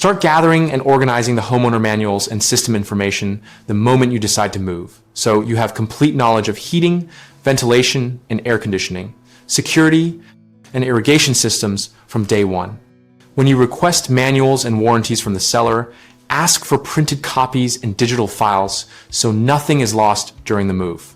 Start gathering and organizing the homeowner manuals and system information the moment you decide to move, so you have complete knowledge of heating, ventilation, and air conditioning, security, and irrigation systems from day one. When you request manuals and warranties from the seller, ask for printed copies and digital files so nothing is lost during the move.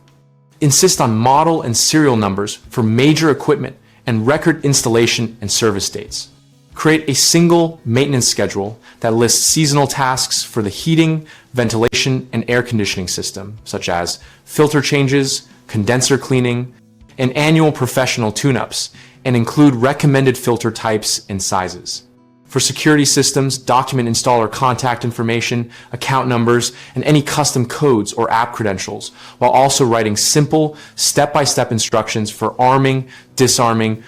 Insist on model and serial numbers for major equipment and record installation and service dates. Create a single maintenance schedule that lists seasonal tasks for the heating, ventilation, and air conditioning system, such as filter changes, condenser cleaning, and annual professional tune-ups, and include recommended filter types and sizes. For security systems, document installer contact information, account numbers, and any custom codes or app credentials, while also writing simple, step-by-step instructions for arming, disarming,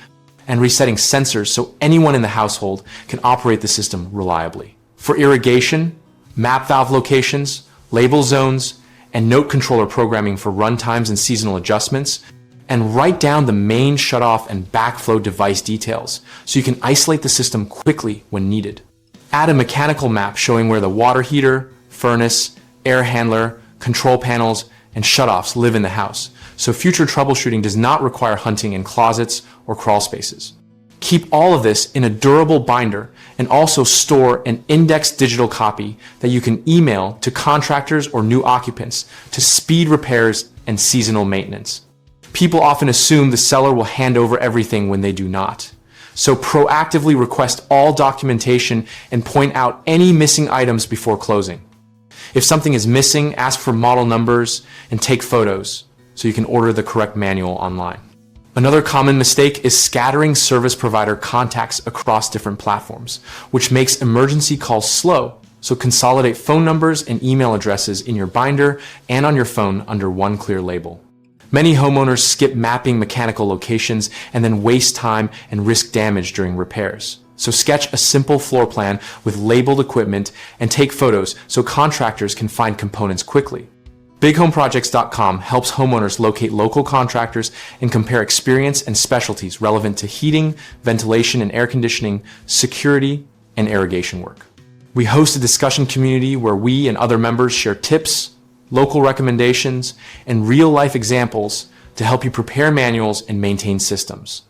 and resetting sensors so anyone in the household can operate the system reliably. For irrigation, map valve locations, label zones, and note controller programming for runtimes and seasonal adjustments, and write down the main shutoff and backflow device details so you can isolate the system quickly when needed. Add a mechanical map showing where the water heater, furnace, air handler, control panels, and shutoffs live in the house, so future troubleshooting does not require hunting in closets or crawl spaces. Keep all of this in a durable binder and also store an indexed digital copy that you can email to contractors or new occupants to speed repairs and seasonal maintenance. People often assume the seller will hand over everything when they do not. So proactively request all documentation and point out any missing items before closing. If something is missing, ask for model numbers and take photos so you can order the correct manual online. Another common mistake is scattering service provider contacts across different platforms, which makes emergency calls slow. So consolidate phone numbers and email addresses in your binder and on your phone under one clear label. Many homeowners skip mapping mechanical locations and then waste time and risk damage during repairs. So sketch a simple floor plan with labeled equipment and take photos so contractors can find components quickly. BigHomeProjects.com helps homeowners locate local contractors and compare experience and specialties relevant to heating, ventilation and air conditioning, security, and irrigation work. We host a discussion community where we and other members share tips, local recommendations, and real-life examples to help you prepare manuals and maintain systems.